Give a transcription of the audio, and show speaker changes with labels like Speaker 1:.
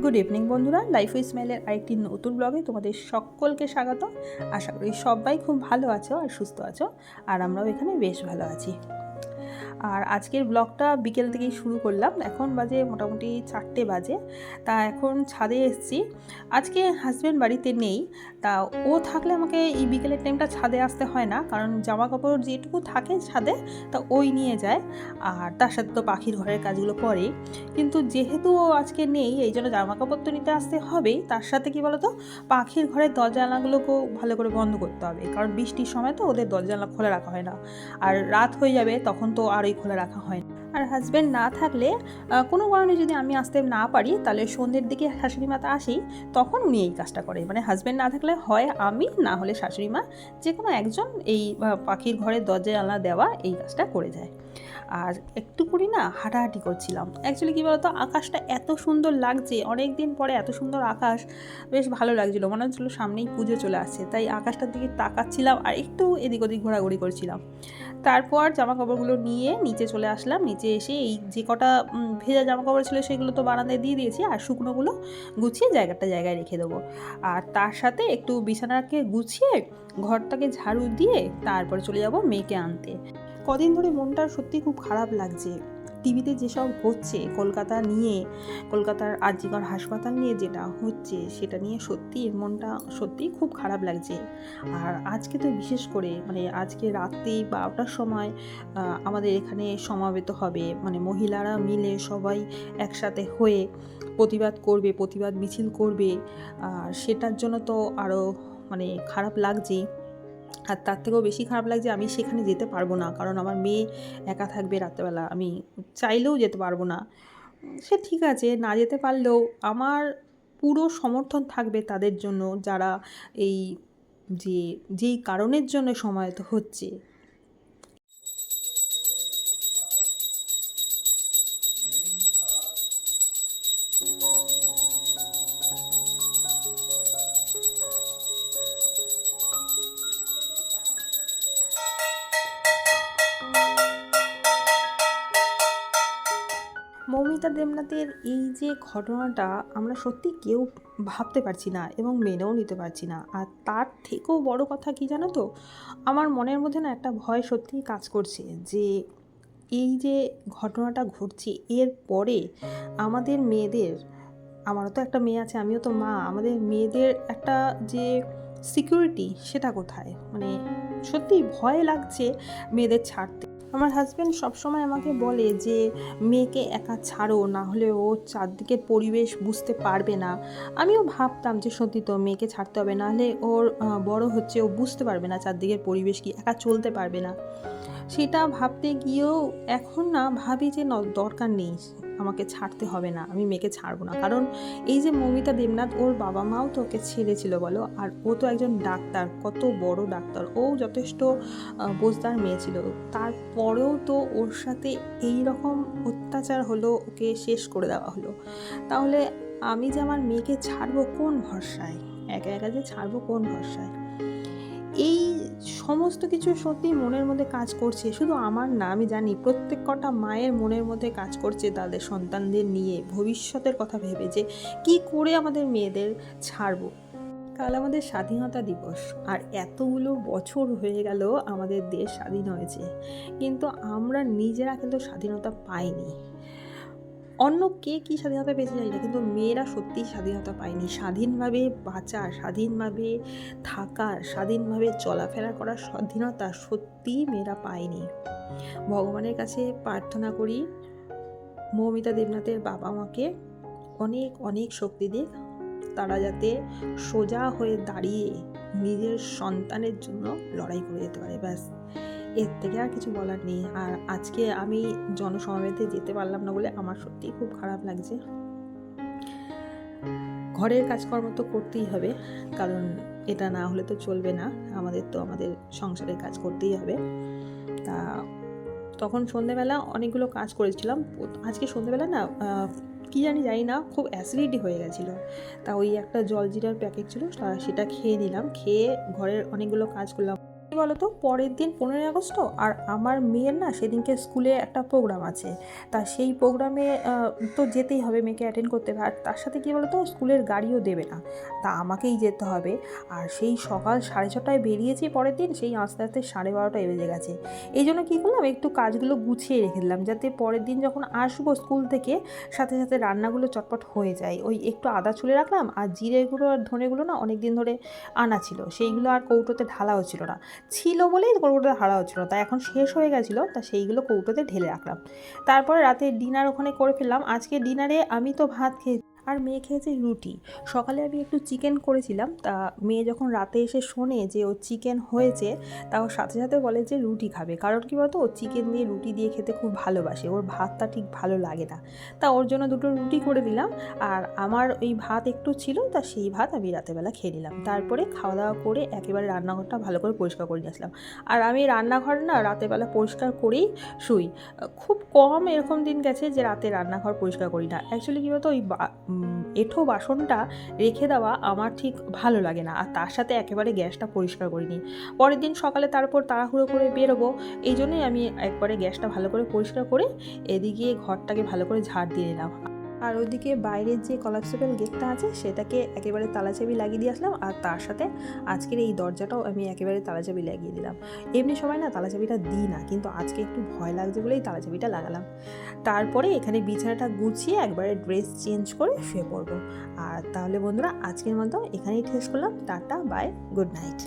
Speaker 1: Good evening বন্ধুরা, life with স্মাইলের আরেকটি নতুন ব্লগে তোমাদের সকলকে স্বাগত। আশা করি সবাই খুব ভালো আছো আর সুস্থ আছো, আর আমরাও এখানে বেশ ভালো আছি। আর আজকের ব্লগটা বিকেল থেকেই শুরু করলাম। এখন বাজে মোটামুটি 4টে বাজে। তা এখন ছাদে এসেছি। আজকে হাজব্যান্ড বাড়িতে নেই, তা ও থাকলে আমাকে এই বিকেলের টাইমটা ছাদে আসতে হয় না, কারণ জামা কাপড় যেটুকু থাকে ছাদে তা ওই নিয়ে যায়, আর তার সাথে তো পাখির ঘরের কাজগুলো করে। কিন্তু যেহেতু ও আজকে নেই, এই জন্য জামা কাপড় তো নিতে আসতে হবেই, তার সাথে কি বলতো, পাখির ঘরের দরজা জানলাগুলোকেও ভালো করে বন্ধ করতে হবে, কারণ বৃষ্টির সময় তো ওদের দরজা জানলা খোলা রাখা হয় না, আর রাত হয়ে যাবে তখন তো আরই খোলা রাখা হয় না। আর হাজব্যান্ড না থাকলে কোনো কারণে যদি আমি আসতে না পারি, তাহলে সন্ধ্যের দিকে শাশুড়ি মা আসি, তখন উনি এই কাজটা করে। মানে হাজব্যান্ড না থাকলে হয় আমি, না হলে শাশুড়ি মা, যে কোনো একজন এই পাখির ঘরের দরজা জানলা দেওয়া এই কাজটা করে যায়। আর একটু করি না, হাঁটাহাঁটি করছিলাম। অ্যাকচুয়ালি কী বলতো, আকাশটা এত সুন্দর লাগছে, অনেক দিন পরে এত সুন্দর আকাশ, বেশ ভালো লাগছিলো। মনে হচ্ছিলো সামনেই পুজো চলে আসছে, তাই আকাশটার দিকে তাকাচ্ছিলাম আর একটু এদিক ওদিক ঘোরাঘুরি করছিলাম। তারপর জামা কাপড়গুলো নিয়ে নিচে চলে আসলাম। নিচে এসে এই যে কটা ভেজা জামা কাপড় ছিল সেগুলো তো বারান্দায় দিয়ে দিয়েছি, আর শুকনোগুলো গুছিয়ে জায়গায় রেখে দেবো। আর তার সাথে একটু বিছানাকে গুছিয়ে ঘরটাকে ঝাড়ু দিয়ে তারপরে চলে যাব মেয়েকে আনতে। কদিন ধরে মনটা সত্যি খুব খারাপ লাগছে। টিভিতে যেসব হচ্ছে কলকাতার আর.জি.কর হাসপাতাল নিয়ে যেটা হচ্ছে, সেটা নিয়ে মনটা সত্যিই খুব খারাপ লাগছে। আর আজকে তো বিশেষ করে আজকে রাত্রি 12টার সময় আমাদের এখানে সমাবেত হবে, মহিলারা মিলে সবাই একসাথে হয়ে প্রতিবাদ মিছিল করবে। আর সেটার জন্য তো আরও খারাপ লাগছে। আর তার থেকেও বেশি খারাপ লাগছে আমি সেখানে যেতে পারবো না, কারণ আমার মেয়ে একা থাকবে রাত্রেবেলা, আমি চাইলেও যেতে পারবো না। সে ঠিক আছে, না যেতে পারলেও আমার পুরো সমর্থন থাকবে তাদের জন্য, যারা এই যেই কারণের জন্য সমাবেত হচ্ছে। মৌমিতা দেবনাথের এই যে ঘটনাটা, আমরা সত্যি কেউ ভাবতে পারছি না এবং মেনেও নিতে পারছি না। আর তার থেকেও বড় কথা কি জানো তো, আমার মনের মধ্যে না একটা ভয় সত্যিই কাজ করছে, যে এই যে ঘটনাটা ঘটছে এর পরে আমাদের মেয়েদের, আমারও তো একটা মেয়ে আছে, আমিও তো মা, আমাদের মেয়েদের একটা যে সিকিউরিটি সেটা কোথায়? সত্যি ভয় লাগছে মেয়েদের ছাড়তে। আমার হাজব্যান্ড সবসময় আমাকে বলে যে মেয়েকে একা ছাড়ো, না হলে ও চারদিকের পরিবেশ বুঝতে পারবে না। আমিও ভাবতাম যে সত্যি তো, মেয়েকে ছাড়তে হবে, নাহলে ওর বড় হচ্ছে, ও বুঝতে পারবে না চারদিকের পরিবেশ কি, একা চলতে পারবে না। সেটা ভাবতে গিয়েও এখন না ভাবি যে দরকার নেই, আমাকে ছাড়তে হবে না, আমি মেয়েকে ছাড়বো না। কারণ এই যে মৌমিতা দেবনাথ, ওর বাবা মাও তো ওকে ছেড়েছিল বলো, আর ও তো একজন ডাক্তার, কত বড় ডাক্তার, ও যথেষ্ট বোঝদার মেয়ে ছিল, তারপরেও তো ওর সাথে এই রকম অত্যাচার হলো, ওকে শেষ করে দেওয়া হলো। তাহলে আমি যে আমার মেয়েকে ছাড়বো কোন ভরসায়, একা একা যে ছাড়বো কোন ভরসায়? এই সমস্ত কিছু সত্যি মনের মধ্যে কাজ করছে, শুধু আমার না, আমি জানি প্রত্যেক কটা মায়ের মনের মধ্যে কাজ করছে, তাদের সন্তানদের নিয়ে ভবিষ্যতের কথা ভেবে, যে কি করে আমাদের মেয়েদের ছাড়বো। কাল আমাদের স্বাধীনতা দিবস, আর এতগুলো বছর হয়ে গেল আমাদের দেশ স্বাধীন হয়েছে, কিন্তু আমরা নিজেরা কিন্তু স্বাধীনতা পাইনি। অন্য কে কী স্বাধীনতা পেয়েছে জানি না, কিন্তু মেয়েরা সত্যিই স্বাধীনতা পায়নি। স্বাধীনভাবে বাঁচার, স্বাধীনভাবে থাকার, স্বাধীনভাবে চলাফেরা করার স্বাধীনতা সত্যিই মেয়েরা পায়নি। ভগবানের কাছে প্রার্থনা করি, মৌমিতা দেবনাথের বাবা মাকে অনেক অনেক শক্তি দিক, তারা যাতে সোজা হয়ে দাঁড়িয়ে নিজের সন্তানের জন্য লড়াই করে যেতে পারে। ব্যাস, এর থেকে আর কিছু বলার নেই। আর আজকে আমি জনসমাবেশে যেতে পারলাম না বলে আমার সত্যিই খুব খারাপ লাগছে। ঘরের কাজকর্ম তো করতেই হবে, কারণ এটা না হলে তো চলবে না, আমাদের সংসারের কাজ করতেই হবে। তা তখন সন্ধেবেলা অনেকগুলো কাজ করেছিলাম। আজকে সন্ধেবেলা না কি জানি না, খুব অ্যাসিডিটি হয়ে গেছিলো। তা ওই একটা জলজিরার প্যাকেট ছিল, সেটা খেয়ে নিলাম, খেয়ে ঘরের অনেকগুলো কাজ করলাম। কি বলতো, পরের দিন 15ই আগস্ট, আর আমার মেয়ের না সেদিনকে স্কুলে একটা প্রোগ্রাম আছে। তা সেই প্রোগ্রামে তো যেতেই হবে, মেয়েকে অ্যাটেন্ড করতে হবে। আর তার সাথে কী বলতো, স্কুলের গাড়িও দেবে না, তা আমাকেই যেতে হবে। আর সেই সকাল 6:30টায় বেরিয়েছি পরের দিন, সেই আস্তে আস্তে 12:30টায় বেজে গেছে। এই জন্য কী করলাম, একটু কাজগুলো গুছিয়ে রেখে দিলাম, যাতে পরের দিন যখন আসবো স্কুল থেকে সাথে সাথে রান্নাগুলো চটপট হয়ে যায়। ওই একটু আদা ছুলে রাখলাম, আর জিরেগুলো আর ধনেগুলো না অনেক দিন ধরে আনা ছিল, সেইগুলো আর কৌটোতে ঢালাও ছিল বলেই কৌটোতে ঢালা হচ্ছিল, তা এখন শেষ হয়ে গেছিলো, তা সেইগুলো কৌটোতে ঢেলে রাখলাম। তারপরে রাতে ডিনার ওখানে করে ফেললাম। আজকে ডিনারে আমি তো ভাত খেয়ে আর মেয়ে খেয়েছে রুটি। সকালে আমি একটু চিকেন করেছিলাম, তা মেয়ে যখন রাতে এসে শোনে যে ও চিকেন হয়েছে, তা ওর সাথে সাথে বলে যে রুটি খাবে। কারণ কী বলতো, ও চিকেন দিয়ে রুটি দিয়ে খেতে খুব ভালোবাসে, ওর ভাতটা ঠিক ভালো লাগে না। তা ওর জন্য 2টো রুটি করে দিলাম, আর আমার ওই ভাত একটু ছিল, তা সেই ভাত আমি রাতেরবেলা খেয়ে নিলাম। তারপরে খাওয়া দাওয়া করে একেবারে রান্নাঘরটা ভালো করে পরিষ্কার করে নিয়ে আসলাম। আর আমি রান্নাঘর না রাতেরবেলা পরিষ্কার করেই শুই। খুব কম এরকম দিন গেছে যে রাতে রান্নাঘর পরিষ্কার করি না। অ্যাকচুয়ালি কী বলতো, ওই এঁঠো বাসনটা রেখে দেওয়া আমার ঠিক ভালো লাগে না, আর তার সাথে একেবারে গ্যাসটা পরিষ্কার করিনি। পরের দিন সকালে তারপর তাড়াহুড়ো করে বেরোবো, এই জন্যই আমি একবারে গ্যাসটা ভালো করে পরিষ্কার করে এদিকে ঘরটাকে ভালো করে ঝাড় দিয়ে নিলাম। আর ওদিকে বাইরের যে কলাপসেবল গেটটা আছে সেটাকে একেবারে তালাচাবি লাগিয়ে দিয়ে আসলাম, আর তার সাথে আজকের এই দরজাটাও আমি একেবারে তালাচাবি লাগিয়ে দিলাম। এমনি সময় না তালাচাবিটা দিই না, কিন্তু আজকে একটু ভয় লাগছে বলেই তালাচাবিটা লাগালাম। তারপরে এখানে বিছানাটা গুছিয়ে একবারে ড্রেস চেঞ্জ করে শুয়ে পড়বো। আর তাহলে বন্ধুরা, আজকের মতো এখানেই শেষ করলাম। Tata, bye, good night.